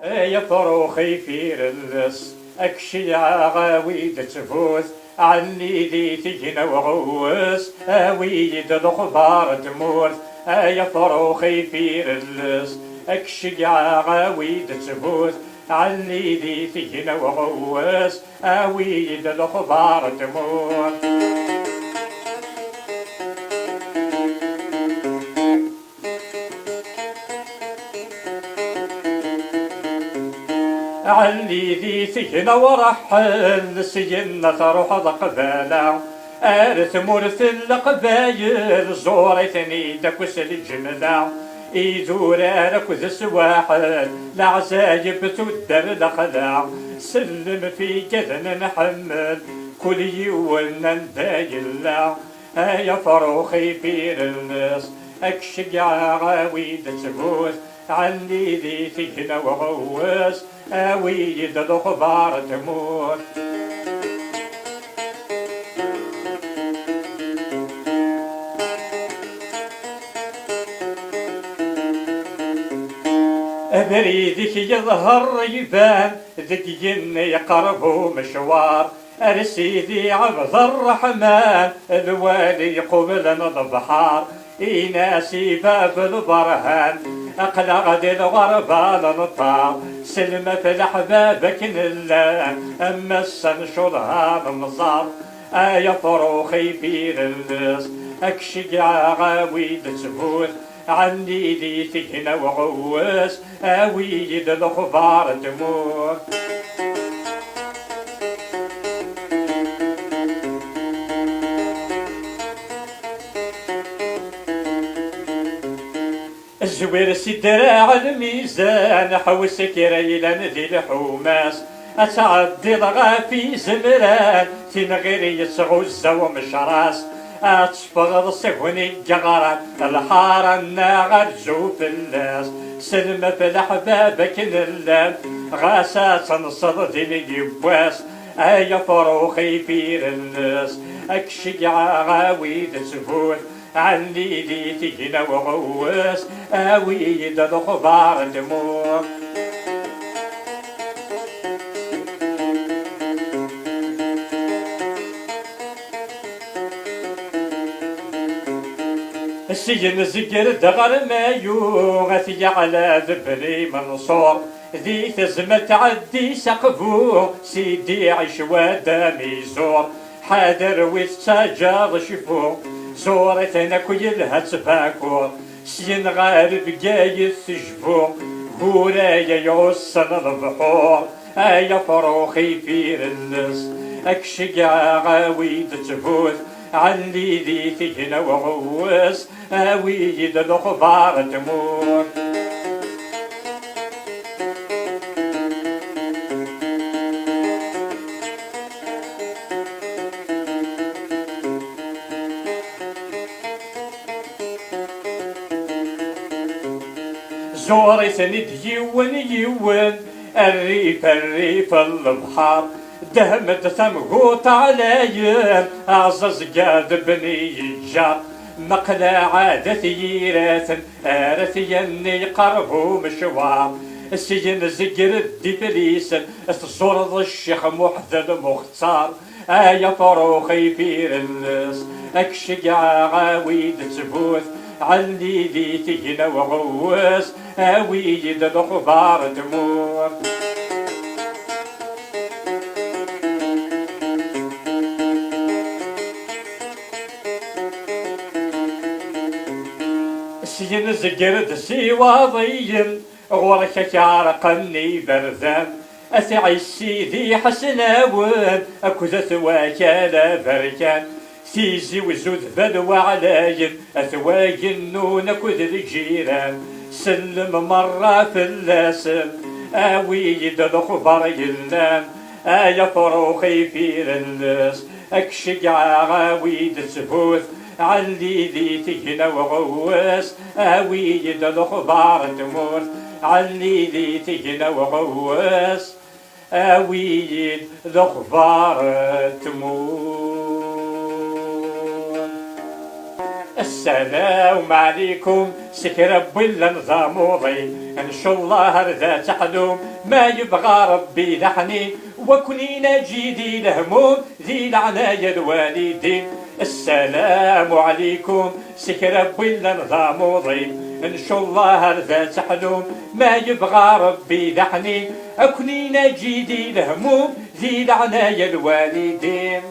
يا فروخي في رلس اكشي غاويد تفوت عني ذي تجينا وغوس ويد الخبار تموت يا فروخي في رلس اكشي غاويد تفوت عني ذي تجينا وغوس ويد الخبار تموت. علي ذي سجن ورحل سجن تروح ضقبالا أرث مرث القبايل زورتني دكس الجملة إيزورارك ذا سواحل العزايب تدر لخلا سلم في كذن نحمل كل يوم ندايلا يا فروخي في الناس أكشق عاويد تبوث عني ذي سجن وغوس ويد الخبار تموت. بريدك يظهر يبان ذكين يقربوا مشوار أرسيدي عبد الرحمن الوالي قبل البحار إناسي باب البرهان أقلع دي الغربال نطار سلمة في الأحبابك نلا أما السنشرها ممزار يا فروخي في الناس أكشق عاويد تبوث عني ذي تهنا وغوس ويد الخبار تموت. الزوير سدراع الميزان حوس كريلا ذي الحوماس أتعدي ضغافي زمران تنغيري يسغوزة ومشراس أتفغض سهوني جغران الحارة الناغر جوف الناس سلمة في الأحبابك نلان غاسات نصد ذي اليبواس يا فروخي في الناس أكشق عاويد تبوث عني ذي تجينا وغوس ويد الخبار تموت. السجن زقر دغر مايو غثي على ذبري منصور ذي تزمة عدي سقفو سيدي عشوة ميزور حاضر ويتساجر شفو زورتنا كلها تفاكور سين غارب جاي تجفو هورايا يوصل البحور يا فروخي في الناس اكشق عاويد تفوت علي ذي تجنا وغوس ويد الخبار تموت. زورتني ديون يون الريف الريف البحار دهمت ثمقوط عليا عزز قاد بني الجار مقلع عادة ييرات آرثيني قربو مشوار السجن زقر الدبليس الصورة الشيخ محدد مختار يا فروخي في الناس اكشق عاويد تبوث علي ذي تجنا وغوس ويد الخبار تموت. سين زقرد سواضيم غورك عرقني بردان أسعي السيدي حسناون أكذا ثواكالا بركان تيزي وزود بدو عليم أثواين نون كذ الجيران سلم مرة في اللاسم ويد الخبر يلان يا فروخي في الناس أكشق عاويد تبوث علي ذي تجنا وغوس ويد الخبار تموت علي ذي تجنا وغوس ويد الخبار تموت. السلام عليكم سك ربي النظام وضي ان شاء الله ذات حلوم ما يبغى ربي لحني وكنينا جيدي الهموم ذي العناية الوالدين السلام عليكم سك ربي النظام وضي ان شاء الله ذات حلوم ما يبغى ربي لحني اكنينا جيدي الهموم ذي العناية الوالدين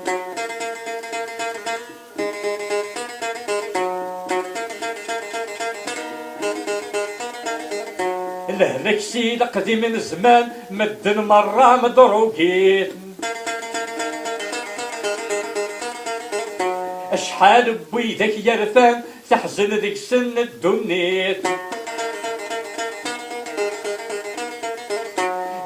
لهلك سيد قديم من زمان مدن مرة مدروقين اشحال بويدك يرفان تحزن ذيك سن الدنيت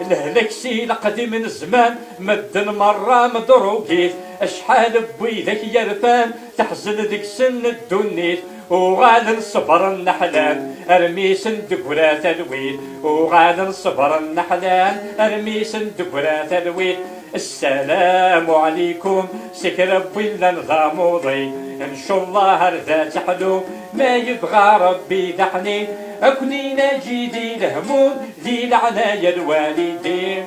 لهلك سيد قديم من زمان مدن مرة مدروقين اشحال بويدك يرفان تحزن ذيك سن الدنيت وغاد نصبر النحلان ارمي صندوق ولا تلوين وغاد نصبر النحلان ارمي صندوق ولا تلوين السلام عليكم سك ربي النظام وضي ان شاء الله ذات حلو ما يبغى ربي دحني اكنينا جيدي الهموم ذي العناية الوالدين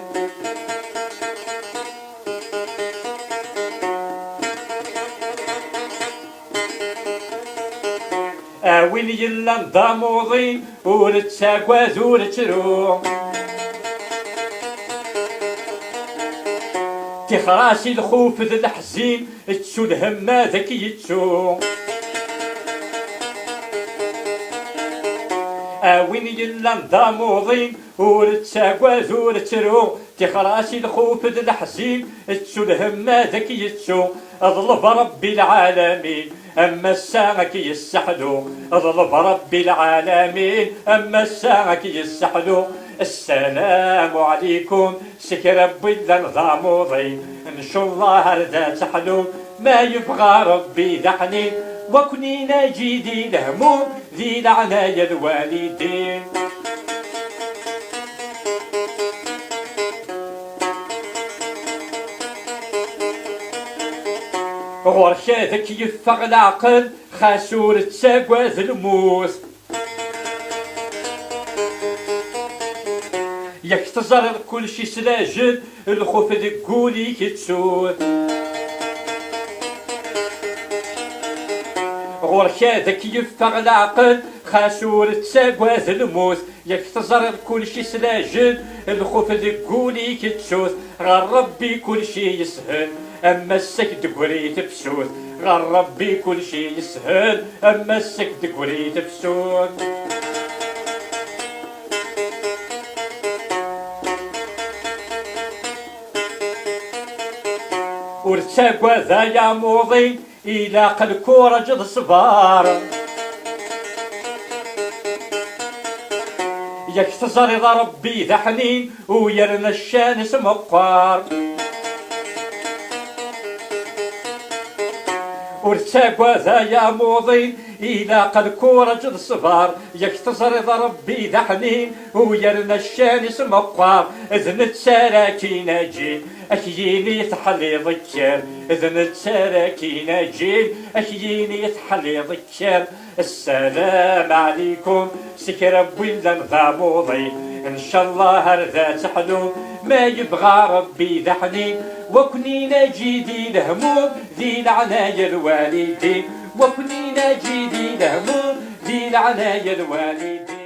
وين يلا نضاموضين ورتساقواز ورترو تخراسي الخوف ذا الحزين تسو الهم ذاك يتسو وين يلا نضاموضين ورتساقواز ورترو تخراسي الخوف ذا الحزين تسو الهم ذاك يتسو اظلف ربي العالمين أما الساعة كي يسحلو اظلف ربي العالمين أما الساعة كي يسحلو السلام عليكم سك ربي النظام وضي إن شاء الله ذات حلو ما يبغى ربي دحني وكنينا جيدي الهموم ذي العناية الوالدين غرشاتك يفق العقل خاسور تساقواز الموس ياك تزرر كل شي سلاجل الخوف دقولي كتسود غرشاتك يفق العقل خاسور تساقواز الموس ياك تزرر كل شي سلاجل الخوف دقولي كتسود غير ربي كل شي يسهل أما السكت قريت بسود غير ربي كل شي يسهل أما السكت قريت بسود ورتاقوا ذا يا موضي إلى قلكورة جد صبار ياك تزرد ربي ذا حنين ويرنا الشانس مقار ورتاقوا ذا يا موضي إلى قلكورة جد صبار ياك تزرد ربي ذا حنين ويرنا الشانس مقار إذن التساراكين جين أكييني تحلي ضكر إذن التساراكين جين أكييني تحلي ضكر السلام عليكم سك ربي النظام وضي إن شاء الله ذات حلو ما يبغى ربي دحني وكنينا جيدي الهموم ذي العناية الوالدين وكنينا جيدي الهموم ذي العناية الوالدين